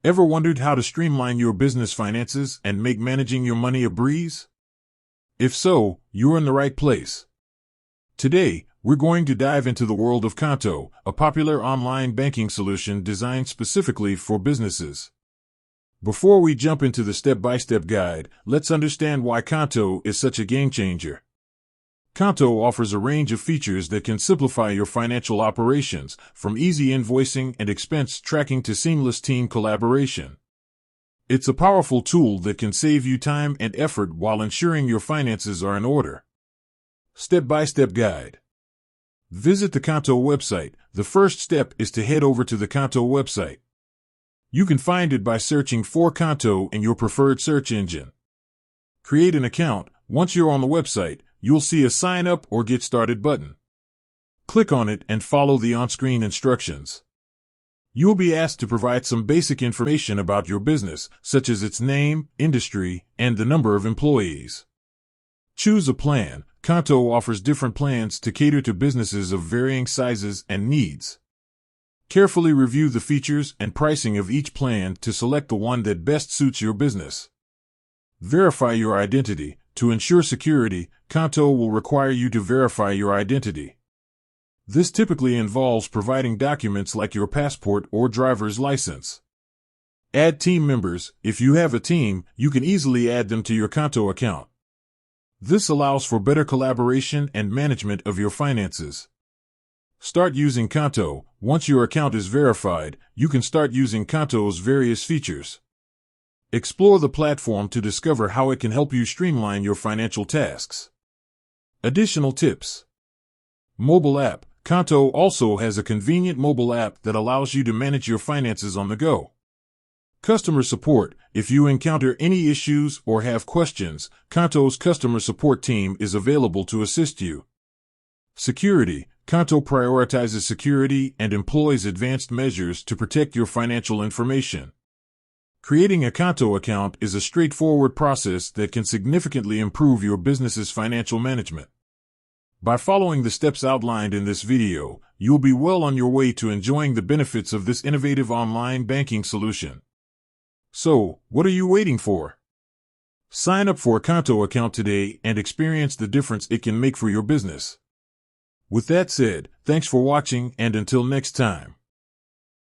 Ever wondered how to streamline your business finances and make managing your money a breeze? If so, you're in the right place. Today, we're going to dive into the world of Qonto, a popular online banking solution designed specifically for businesses. Before we jump into the step-by-step guide, let's understand why Qonto is such a game-changer. Qonto offers a range of features that can simplify your financial operations, from easy invoicing and expense tracking to seamless team collaboration. It's a powerful tool that can save you time and effort while ensuring your finances are in order. Step-by-step guide. Visit the Qonto website. The first step is to head over to the Qonto website. You can find it by searching for Qonto in your preferred search engine. Create an account. Once you're on the website, you'll see a Sign Up or Get Started button. Click on it and follow the on-screen instructions. You'll be asked to provide some basic information about your business, such as its name, industry, and the number of employees. Choose a plan. Qonto offers different plans to cater to businesses of varying sizes and needs. Carefully review the features and pricing of each plan to select the one that best suits your business. Verify your identity. To ensure security, Qonto will require you to verify your identity. This typically involves providing documents like your passport or driver's license. Add team members. If you have a team, you can easily add them to your Qonto account. This allows for better collaboration and management of your finances. Start using Qonto. Once your account is verified, you can start using Qonto's various features. Explore the platform to discover how it can help you streamline your financial tasks. Additional tips. Mobile app. Qonto also has a convenient mobile app that allows you to manage your finances on the go. Customer support. If you encounter any issues or have questions, Qonto's customer support team is available to assist you. Security. Qonto prioritizes security and employs advanced measures to protect your financial information. Creating a Qonto account is a straightforward process that can significantly improve your business's financial management. By following the steps outlined in this video, you'll be well on your way to enjoying the benefits of this innovative online banking solution. So, what are you waiting for? Sign up for a Qonto account today and experience the difference it can make for your business. With that said, thanks for watching, and until next time.